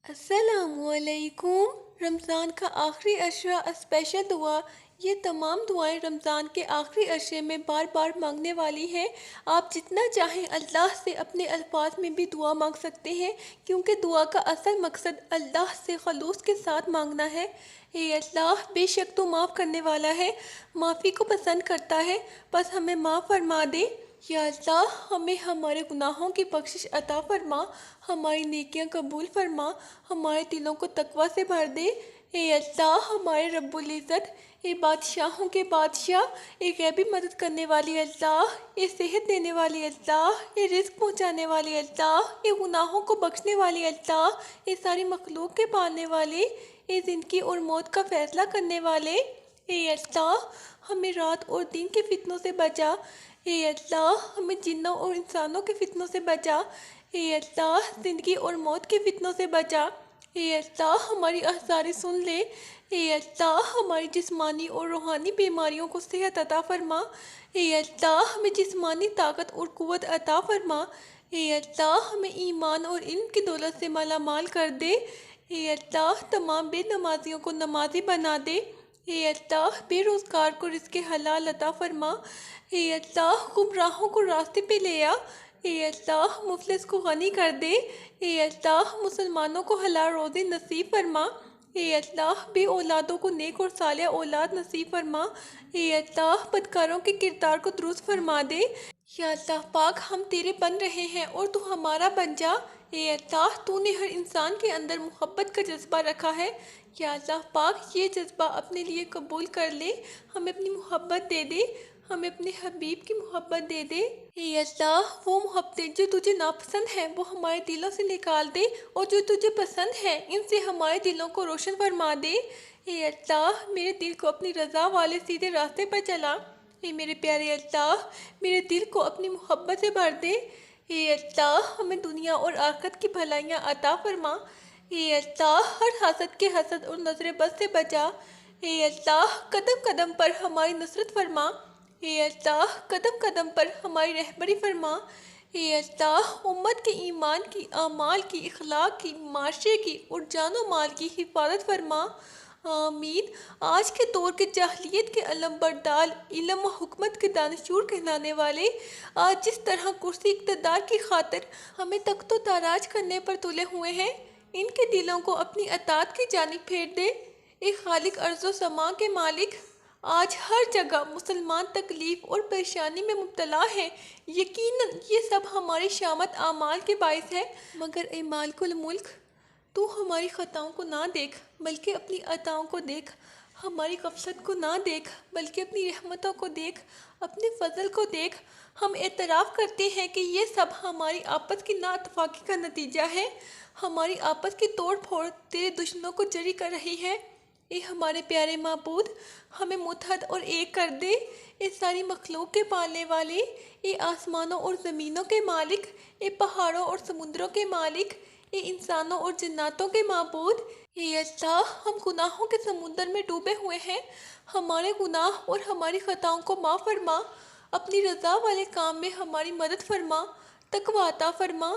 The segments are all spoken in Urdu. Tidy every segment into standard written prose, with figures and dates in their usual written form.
السلام علیکم۔ رمضان کا آخری عشرہ اسپیشل دعا۔ یہ تمام دعائیں رمضان کے آخری عشرے میں بار بار مانگنے والی ہیں۔ آپ جتنا چاہیں اللہ سے اپنے الفاظ میں بھی دعا مانگ سکتے ہیں، کیونکہ دعا کا اصل مقصد اللہ سے خلوص کے ساتھ مانگنا ہے۔ اے اللہ، بے شک تو معاف کرنے والا ہے، معافی کو پسند کرتا ہے، بس ہمیں معاف فرما دے۔ یا اللہ، ہمیں ہمارے گناہوں کی بخشش عطا فرما، ہماری نیکیاں قبول فرما، ہمارے دلوں کو تقویٰ سے بھر دے۔ اے اللہ، ہمارے رب العزت، اے بادشاہوں کے بادشاہ، اے غیبی مدد کرنے والی اللہ، اے صحت دینے والی اللہ، اے رزق پہنچانے والی اللہ، اے گناہوں کو بخشنے والی اللہ، اے ساری مخلوق کے پالنے والے، اے زندگی اور موت کا فیصلہ کرنے والے۔ اے اللہ، ہمیں رات اور دن کے فتنوں سے بچا۔ اے اللہ، ہمیں جنوں اور انسانوں کے فتنوں سے بچا۔ اے اللہ، زندگی اور موت کے فتنوں سے بچا۔ اے اللہ، ہماری آزاری سن لے۔ اے اللہ، ہماری جسمانی اور روحانی بیماریوں کو صحت عطا فرما۔ اے اللہ، ہمیں جسمانی طاقت اور قوت عطا فرما۔ اے اللہ، ہمیں ایمان اور علم کی دولت سے مالا مال کر دے۔ اے اللہ، تمام بے نمازیوں کو نمازی بنا دے۔ اے اللہ، بے روزگار کو رزق حلال عطا فرما۔ اے اللہ، گمراہوں کو راستے پہ لے آ۔ اے اللہ، مفلس کو غنی کر دے۔ اے اللہ، مسلمانوں کو حلال روزی نصیب فرما۔ اے اللہ، بے اولادوں کو نیک اور صالح اولاد نصیب فرما۔ اے اللہ، بدکاروں کے کردار کو درست فرما دے۔ یا اللہ پاک، ہم تیرے بن رہے ہیں اور تو ہمارا بن جا۔ اے اللہ، تو نے ہر انسان کے اندر محبت کا جذبہ رکھا ہے۔ یا اللہ پاک، یہ جذبہ اپنے لیے قبول کر لے، ہمیں اپنی محبت دے دے، ہمیں اپنے حبیب کی محبت دے دے۔ اے اللہ، وہ محبتیں جو تجھے ناپسند ہیں وہ ہمارے دلوں سے نکال دے، اور جو تجھے پسند ہیں ان سے ہمارے دلوں کو روشن فرما دے۔ اے اللہ، میرے دل کو اپنی رضا والے سیدھے راستے پر چلا۔ اے میرے پیارے اللہ، میرے دل کو اپنی محبت سے بھر دے۔ اے اللہ، ہمیں دنیا اور آخرت کی بھلائیاں عطا فرما۔ اے اللہ، ہر حسد کے حسد اور نظر بد سے بچا۔ اے اللہ، قدم قدم پر ہماری نصرت فرما۔ اے اللہ، قدم قدم پر ہماری رہبری فرما۔ اے اللہ، امت کے ایمان کی، اعمال کی، اخلاق کی، معاشرے کی اور جان و مال کی حفاظت فرما۔ آمین۔ آج کے دور کے جاہلیت کے علم بردار، علم و حکمت کے دانشور کہلانے والے، آج جس طرح کرسی اقتدار کی خاطر ہمیں تخت و تاراج کرنے پر تلے ہوئے ہیں، ان کے دلوں کو اپنی اطاعت کی جانب پھیر دے۔ اے خالق ارض و سما کے مالک، آج ہر جگہ مسلمان تکلیف اور پریشانی میں مبتلا ہیں۔ یقیناً یہ سب ہماری شامت اعمال کے باعث ہے، مگر اے مالک الملک، تو ہماری خطاؤں کو نہ دیکھ بلکہ اپنی عطاؤں کو دیکھ، ہماری غفلت کو نہ دیکھ بلکہ اپنی رحمتوں کو دیکھ، اپنے فضل کو دیکھ۔ ہم اعتراف کرتے ہیں کہ یہ سب ہماری آپس کی نااتفاقی کا نتیجہ ہے، ہماری آپس کی توڑ پھوڑ تیرے دشمنوں کو جری کر رہی ہے۔ اے ہمارے پیارے معبود، ہمیں متحد اور ایک کر دے۔ اے ساری مخلوق کے پالنے والے، اے آسمانوں اور زمینوں کے مالک، اے پہاڑوں اور سمندروں کے مالک، اے انسانوں اور جناتوں کے معبود۔ اے اللہ، ہم گناہوں کے سمندر میں ڈوبے ہوئے ہیں، ہمارے گناہ اور ہماری خطاؤں کو معاف فرما، اپنی رضا والے کام میں ہماری مدد فرما، تقویٰ عطا فرما،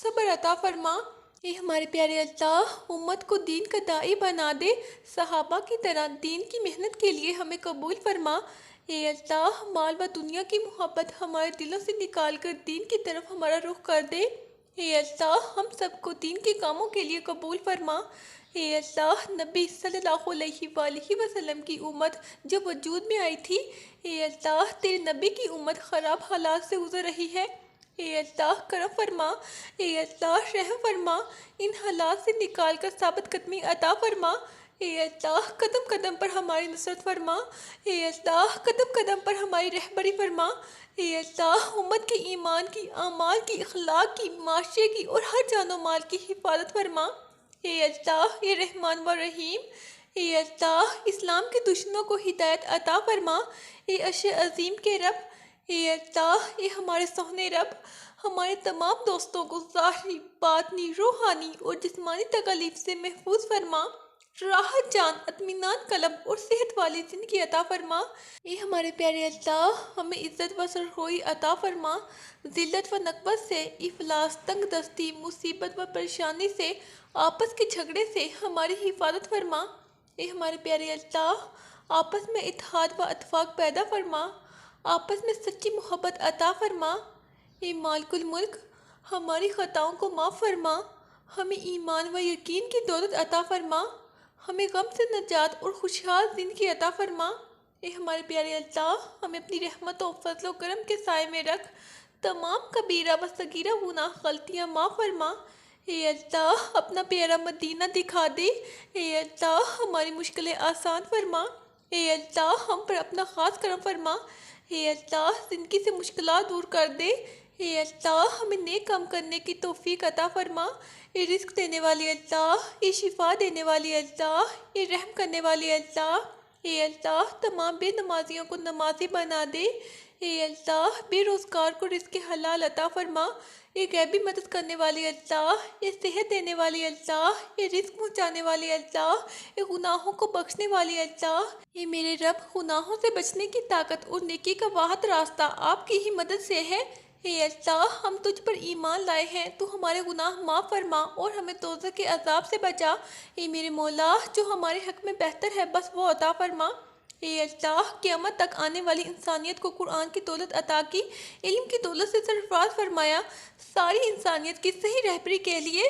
صبر عطا فرما۔ اے ہمارے پیارے اللہ، امت کو دین کا داعی بنا دے، صحابہ کی طرح دین کی محنت کے لیے ہمیں قبول فرما۔ اے اللہ، مال و دنیا کی محبت ہمارے دلوں سے نکال کر دین کی طرف ہمارا رخ کر دے۔ اے اللہ، ہم سب کو دین کے کاموں کے لیے قبول فرما۔ اے اللہ، نبی صلی اللہ علیہ وآلہ وسلم کی امت جب وجود میں آئی تھی، اے اللہ، تیرے نبی کی امت خراب حالات سے گزر رہی ہے۔ اے اللہ، کرم فرما۔ اے اللہ، رحم فرما، ان حالات سے نکال کر ثابت قدمی عطا فرما۔ اے اللہ، قدم قدم پر ہماری نصرت فرما۔ اے اللہ، قدم قدم پر ہماری رہبری فرما۔ اے اللہ، امت کے ایمان کی، اعمال کی، اخلاق کی، معاشرے کی اور ہر جان و مال کی حفاظت فرما۔ اے اللہ، اے رحمان و رحیم، اے اللہ، اسلام کے دشمنوں کو ہدایت عطا فرما۔ اے عرش عظیم کے رب، اے اللہ، اے ہمارے سونے رب، ہمارے تمام دوستوں کو ظاہری، باطنی، روحانی اور جسمانی تکالیف سے محفوظ فرما۔ راحت جان، اطمینان قلب اور صحت والی زندگی عطا فرما۔ اے ہمارے پیارے اللہ، ہمیں عزت و سرخوئی عطا فرما۔ ذلت و نکبت سے، افلاس، تنگ دستی، مصیبت و پریشانی سے، آپس کے جھگڑے سے ہماری حفاظت فرما۔ اے ہمارے پیارے اللہ، آپس میں اتحاد و اتفاق پیدا فرما، آپس میں سچی محبت عطا فرما۔ اے مالک الملک، ہماری خطاؤں کو معاف فرما، ہمیں ایمان و یقین کی دولت عطا فرما، ہمیں غم سے نجات اور خوشحال زندگی عطا فرما۔ اے ہمارے پیارے اللہ، ہمیں اپنی رحمت و فضل و کرم کے سائے میں رکھ، تمام کبیرہ و صغیرہ گناہ غلطیاں معاف فرما۔ اے اللہ، اپنا پیارا مدینہ دکھا دے۔ اے اللہ، ہماری مشکلیں آسان فرما۔ اے اللہ، ہم پر اپنا خاص کرم فرما۔ اے اللہ، زندگی سے مشکلات دور کر دے۔ اے اللہ، ہمیں نیک کام کرنے کی توفیق عطا فرما۔ اے رزق دینے والی اللہ، اے شفا دینے والی اللہ، اے رحم کرنے والی اللہ، اے اللہ، تمام بے نمازیوں کو نمازی بنا دے۔ اے اللہ، بے روزگار کو رزق حلال عطا فرما۔ اے غیبی مدد کرنے والی اللہ، اے صحت دینے والی اللہ، اے رزق پہنچانے والی اللہ، اے گناہوں کو بخشنے والی اللہ، اے میرے رب، گناہوں سے بچنے کی طاقت اور نیکی کا واحد راستہ آپ کی ہی مدد سے ہے۔ اے اللہ، ہم تجھ پر ایمان لائے ہیں، تو ہمارے گناہ معاف فرما اور ہمیں دوزخ کے عذاب سے بچا۔ اے میرے مولا، جو ہمارے حق میں بہتر ہے بس وہ عطا فرما۔ اے اللہ، قیامت تک آنے والی انسانیت کو قرآن کی دولت عطا کی، علم کی دولت سے سرفراز فرمایا، ساری انسانیت کی صحیح رہبری کے لیے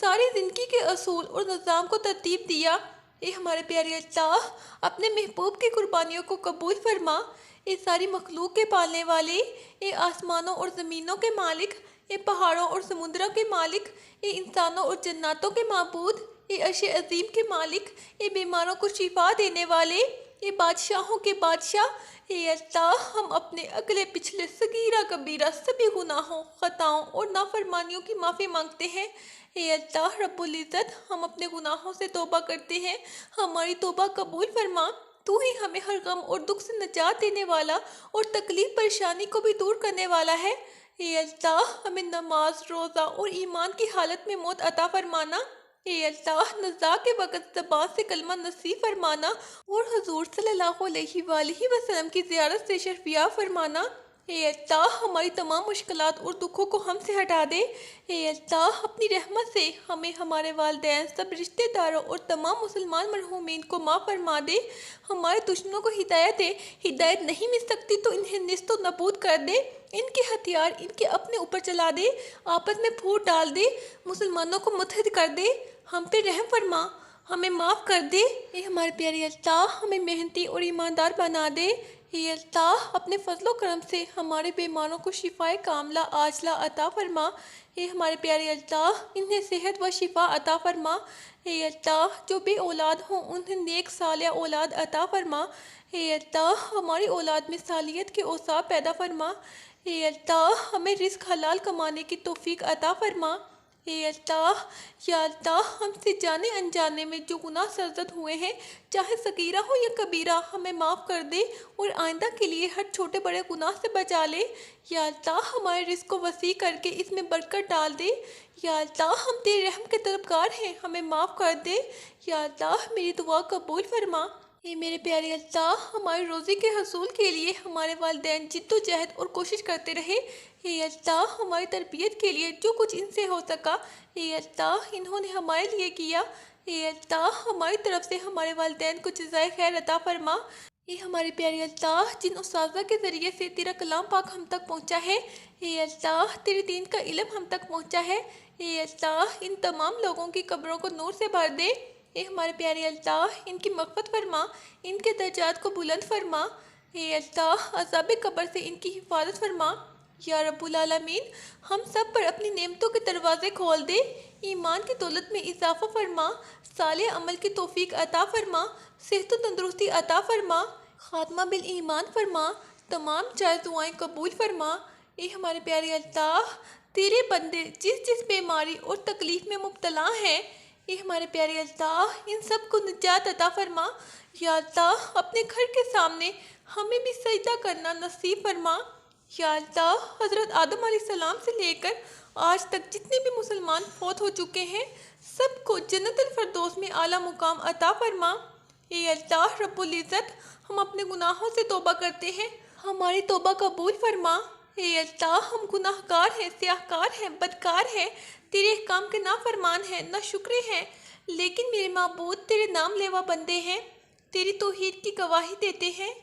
ساری زندگی کے اصول اور نظام کو ترتیب دیا۔ اے ہمارے پیارے اللہ، اپنے محبوب کی قربانیوں کو قبول فرما۔ اے ساری مخلوق کے پالنے والے، اے آسمانوں اور زمینوں کے مالک، اے پہاڑوں اور سمندروں کے مالک، اے انسانوں اور جناتوں کے معبود، اے عرش عظیم کے مالک، اے بیماروں کو شفا دینے والے، اے بادشاہوں کے بادشاہ۔ اے اللہ، ہم اپنے اگلے پچھلے صغیرہ کبیرہ سبھی گناہوں، خطاؤں اور نافرمانیوں کی معافی مانگتے ہیں۔ اے اللہ رب العزت، ہم اپنے گناہوں سے توبہ کرتے ہیں، ہماری توبہ قبول فرما۔ تو ہی ہمیں ہر غم اور دکھ سے نجات دینے والا اور تکلیف پریشانی کو بھی دور کرنے والا ہے۔ اے اللہ، ہمیں نماز، روزہ اور ایمان کی حالت میں موت عطا فرمانا۔ اے اللہ، نزاع کے وقت زبان سے کلمہ نصیب فرمانا اور حضور صلی اللہ علیہ وآلہ وسلم کی زیارت سے شرفیاب فرمانا۔ اے اللہ، ہماری تمام مشکلات اور دکھوں کو ہم سے ہٹا دے۔ اے اللہ، اپنی رحمت سے ہمیں، ہمارے والدین، سب رشتہ داروں اور تمام مسلمان مرحومین کو معاف فرما دے۔ ہمارے دشمنوں کو ہدایت دے، ہدایت نہیں مل سکتی تو انہیں نیست و نابود کر دے، ان کے ہتھیار ان کے اپنے اوپر چلا دے، آپس میں پھوٹ ڈال دے، مسلمانوں کو متحد کر دے، ہم پہ رحم فرما، ہمیں معاف کر دے۔ اے ہمارے پیارے اللہ، ہمیں محنتی اور ایماندار بنا دے۔ اے اللہ، اپنے فضل و کرم سے ہمارے بیماروں کو شفائے کاملہ عاجلہ عطا فرما۔ اے ہمارے پیارے اللہ، انہیں صحت و شفا عطا فرما۔ اے اللہ، جو بے اولاد ہوں انہیں نیک صالح اولاد عطا فرما۔ اے اللہ، ہماری اولاد میں صالحیت کے اوصاف پیدا فرما۔ اے اللہ، ہمیں رزق حلال کمانے کی توفیق عطا فرما۔ اے اللہ، یا اللہ، ہم سے جانے انجانے میں جو گناہ سرزد ہوئے ہیں، چاہے صغیرہ ہو یا کبیرہ، ہمیں معاف کر دے اور آئندہ کے لیے ہر چھوٹے بڑے گناہ سے بچا لے۔ یا اللہ، ہمارے رزق کو وسیع کر کے اس میں برکت ڈال دے۔ یا اللہ، ہم تیرے رحم کے طلبگار ہیں، ہمیں معاف کر دے۔ یا اللہ، میری دعا قبول فرما۔ اے میرے پیارے اللہ، ہماری روزی کے حصول کے لیے ہمارے والدین جد و جہد اور کوشش کرتے رہے۔ اے اللہ، ہماری تربیت کے لیے جو کچھ ان سے ہو سکا، اے اللہ، انہوں نے ہمارے لیے کیا۔ اے اللہ، ہماری طرف سے ہمارے والدین کو جزائے خیر عطا فرما۔ اے ہمارے پیارے اللہ، جن اساتذہ کے ذریعے سے تیرا کلام پاک ہم تک پہنچا ہے، اے اللہ، تیرے دین کا علم ہم تک پہنچا ہے، اے اللہ، ان تمام لوگوں کی قبروں کو نور سے بھر دے۔ اے ہمارے پیارے اللہ، ان کی مغفرت فرما، ان کے درجات کو بلند فرما۔ اے اللہ، عذاب قبر سے ان کی حفاظت فرما۔ یا رب العالمین، ہم سب پر اپنی نعمتوں کے دروازے کھول دے، ایمان کی دولت میں اضافہ فرما، صالح عمل کی توفیق عطا فرما، صحت و تندرستی عطا فرما، خاتمہ بالایمان فرما، تمام جائز دعائیں قبول فرما۔ اے ہمارے پیارے اللہ، تیرے بندے جس جس بیماری اور تکلیف میں مبتلا ہیں، اے ہمارے پیارے اللہ، ان سب کو نجات عطا فرما۔ یا اللہ، اپنے گھر کے سامنے ہمیں بھی سجدہ کرنا نصیب فرما۔ یا اللہ، حضرت آدم علیہ السلام سے لے کر آج تک جتنے بھی مسلمان فوت ہو چکے ہیں سب کو جنت الفردوس میں اعلیٰ مقام عطا فرما۔ اے اللہ رب العزت، ہم اپنے گناہوں سے توبہ کرتے ہیں، ہماری توبہ قبول فرما۔ اے اللہ، ہم گناہ گار ہیں، سیاہ کار ہیں، بدکار ہیں، تیرے احکام کے نافرمان ہیں، ناشکرے ہیں، لیکن میرے معبود تیرے نام لیوا بندے ہیں، تیری توحید کی گواہی دیتے ہیں۔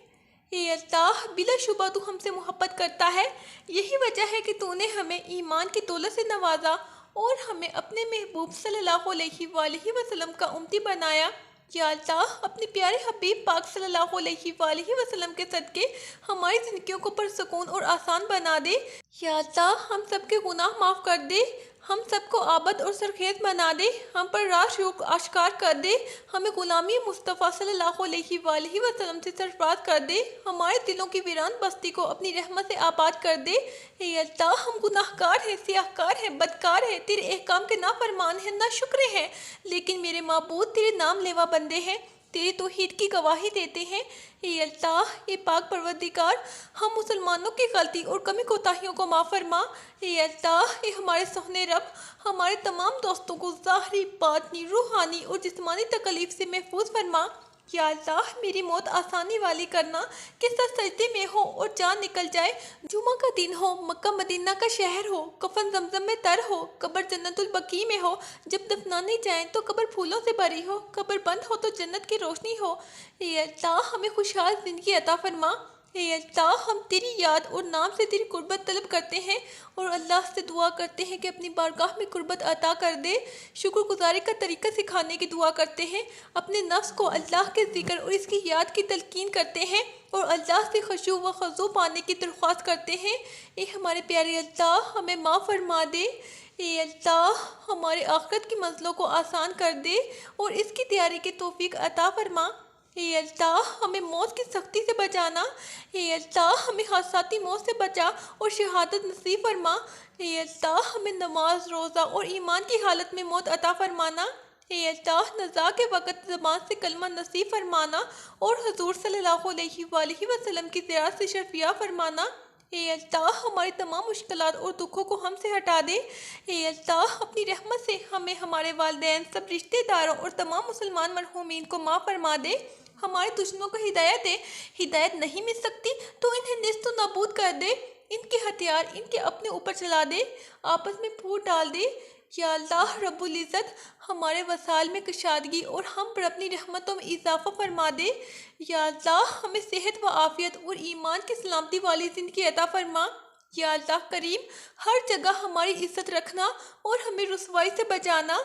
اے اللہ، بلا شبہ تو ہم سے محبت کرتا ہے، یہی وجہ ہے کہ تو نے ہمیں ایمان کی دولت سے نوازا اور ہمیں اپنے محبوب صلی اللہ علیہ وآلہ وسلم کا امتی بنایا۔ یا اللہ، اپنے پیارے حبیب پاک صلی اللہ علیہ وآلہ وسلم کے صدقے ہماری زندگیوں کو پرسکون اور آسان بنا دے۔ یا اللہ، ہم سب کے گناہ معاف کر دے، ہم سب کو آباد اور سرخیز بنا دے، ہم پر راہ شوق آشکار کر دے، ہمیں غلامی مصطفیٰ صلی اللہ علیہ وآلہ وسلم سے سرفراز کر دے، ہمارے دلوں کی ویران بستی کو اپنی رحمت سے آباد کر دے۔ اے اللہ، ہم گناہ گار ہیں، سیاہ کار ہیں، بدکار ہیں، تیرے احکام کے نافرمان ہیں، ناشکرے ہیں، لیکن میرے معبود تیرے نام لیوا بندے ہیں، تیری توحید کی گواہی دیتے ہیں۔ اے اللہ، اے پاک پروردگار، ہم مسلمانوں کی غلطی اور کمی کوتاہیوں کو معاف فرما۔ اے اللہ، اے ہمارے سونے رب، ہمارے تمام دوستوں کو ظاہری، باطنی، روحانی اور جسمانی تکلیف سے محفوظ فرما۔ یا اللہ، میری موت آسانی والی کرنا کہ سر سجدے میں ہو اور جان نکل جائے، جمعہ کا دن ہو، مکہ مدینہ کا شہر ہو، کفن زمزم میں تر ہو، قبر جنت البقیع میں ہو، جب دفنانے جائیں تو قبر پھولوں سے بھری ہو، قبر بند ہو تو جنت کی روشنی ہو۔ اے اللہ، ہمیں خوشحال زندگی عطا فرما۔ اے اللہ، ہم تیری یاد اور نام سے تیری قربت طلب کرتے ہیں اور اللہ سے دعا کرتے ہیں کہ اپنی بارگاہ میں قربت عطا کر دے۔ شکر گزاری کا طریقہ سکھانے کی دعا کرتے ہیں، اپنے نفس کو اللہ کے ذکر اور اس کی یاد کی تلقین کرتے ہیں اور اللہ سے خشوع و خضوع پانے کی درخواست کرتے ہیں۔ اے ہمارے پیارے اللہ، ہمیں معاف فرما دے۔ اے اللہ، ہمارے آخرت کی منزلوں کو آسان کر دے اور اس کی تیاری کی توفیق عطا فرما۔ اے اللہ، ہمیں موت کی سختی سے بچانا، اے اللہ، ہمیں حادثاتی موت سے بچا اور شہادت نصیب فرما۔ اے اللہ، ہمیں نماز، روزہ اور ایمان کی حالت میں موت عطا فرمانا۔ اے اللہ، نزاع کے وقت زبان سے کلمہ نصیب فرمانا اور حضور صلی اللہ علیہ وآلہ وسلم کی زیارت سے شرفیاب فرمانا۔ اے اللہ، ہماری تمام مشکلات اور دکھوں کو ہم سے ہٹا دے۔ اے اللہ، اپنی رحمت سے ہمیں، ہمارے والدین، سب رشتہ داروں اور تمام مسلمان مرحومین کو معاف فرما دے۔ ہمارے دشمنوں کو ہدایت دے، ہدایت نہیں مل سکتی تو انہیں نیست و نابود کر دے، ان کے ہتھیار ان کے اپنے اوپر چلا دے، آپس میں پھوٹ ڈال دے۔ یا اللہ رب العزت، ہمارے وسائل میں کشادگی اور ہم پر اپنی رحمتوں میں اضافہ فرما دے۔ یا اللہ، ہمیں صحت و عافیت اور ایمان کی سلامتی والی زندگی عطا فرما۔ یا اللہ کریم، ہر جگہ ہماری عزت رکھنا اور ہمیں رسوائی سے بچانا۔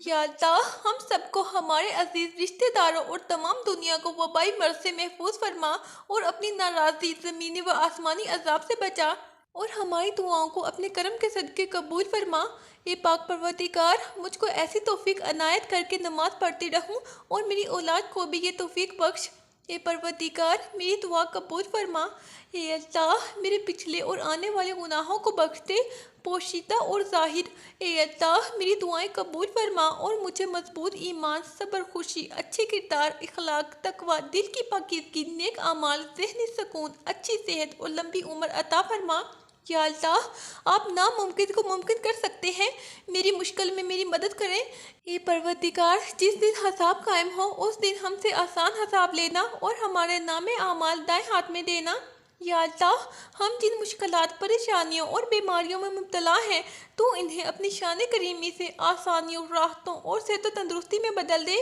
یا اللہ، ہم سب کو، ہمارے عزیز رشتہ داروں اور تمام دنیا کو وبائی مرض سے محفوظ فرما اور اپنی ناراضی زمینی و آسمانی عذاب سے بچا اور ہماری دعاؤں کو اپنے کرم کے صدقے قبول فرما۔ اے پاک پروردگار، مجھ کو ایسی توفیق عنایت کر کے نماز پڑھتی رہوں اور میری اولاد کو بھی یہ توفیق بخش۔ اے پروردگار، میری دعا قبول فرما۔ اے اللہ، میرے پچھلے اور آنے والے گناہوں کو بخش دے، پوشیدہ اور ظاہر۔ اے اللہ، میری دعائیں قبول فرما اور مجھے مضبوط ایمان، صبر، خوشی، اچھے کردار، اخلاق، تقوی، دل کی پاکیزگی، نیک اعمال، ذہنی سکون، اچھی صحت اور لمبی عمر عطا فرما۔ یا اللہ، آپ ناممکن کو ممکن کر سکتے ہیں، میری مشکل میں میری مدد کریں۔ اے پروردگار، جس دن حساب قائم ہو اس دن ہم سے آسان حساب لینا اور ہمارے نام اعمال دائیں ہاتھ میں دینا۔ یا اللہ، ہم جن مشکلات، پریشانیوں اور بیماریوں میں مبتلا ہیں تو انہیں اپنی شان کریمی سے آسانیوں، راحتوں اور صحت و تندرستی میں بدل دے۔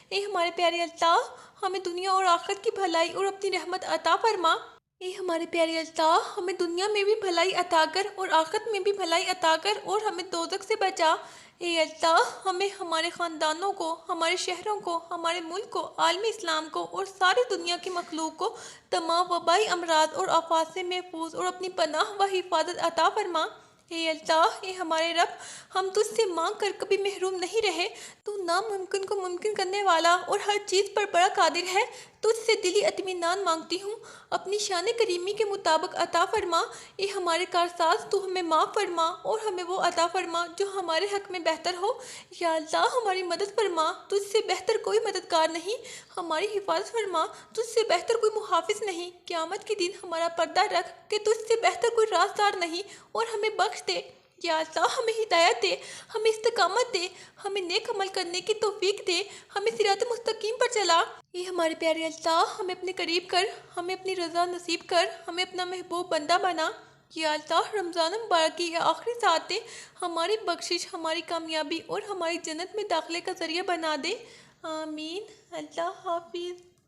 اے ہمارے پیارے اللہ، ہمیں دنیا اور آخرت کی بھلائی اور اپنی رحمت عطا فرما۔ اے ہمارے پیارے اللہ، ہمیں دنیا میں بھی بھلائی عطا کر اور آخرت میں بھی بھلائی عطا کر اور ہمیں دوزخ سے بچا۔ اے اللہ، ہمیں، ہمارے خاندانوں کو، ہمارے شہروں کو، ہمارے ملک کو، عالم اسلام کو اور ساری دنیا کی مخلوق کو تمام وبائی امراض اور آفات سے محفوظ اور اپنی پناہ و حفاظت عطا فرما۔ اے اللہ، اے ہمارے رب، ہم تجھ سے مانگ کر کبھی محروم نہیں رہے، تو ناممکن کو ممکن کرنے والا اور ہر چیز پر بڑا قادر ہے، تجھ سے دلی اطمینان مانگتی ہوں، اپنی شان کریمی کے مطابق عطا فرما۔ اے ہمارے کارساز، تو ہمیں معاف فرما اور ہمیں وہ عطا فرما جو ہمارے حق میں بہتر ہو۔ یا اللہ ہماری مدد فرما، تجھ سے بہتر کوئی مددگار نہیں۔ ہماری حفاظت فرما، تجھ سے بہتر کوئی محافظ نہیں۔ قیامت کے دن ہمارا پردہ رکھ کہ تجھ سے بہتر کوئی رازدار نہیں، اور ہمیں بخش دے۔ یا اللہ ہمیں ہدایت دے، ہمیں استقامت دے، ہمیں نیک عمل کرنے کی توفیق دے، ہمیں صراط مستقیم پر چلا۔ اے ہمارے پیارے اللہ، ہمیں اپنے قریب کر، ہمیں اپنی رضا نصیب کر، ہمیں اپنا محبوب بندہ بنا۔ یا اللہ رمضان مبارک کی یہ آخری ساعتیں ہماری بخشش، ہماری کامیابی اور ہماری جنت میں داخلے کا ذریعہ بنا دے۔ آمین۔ اللہ حافظ۔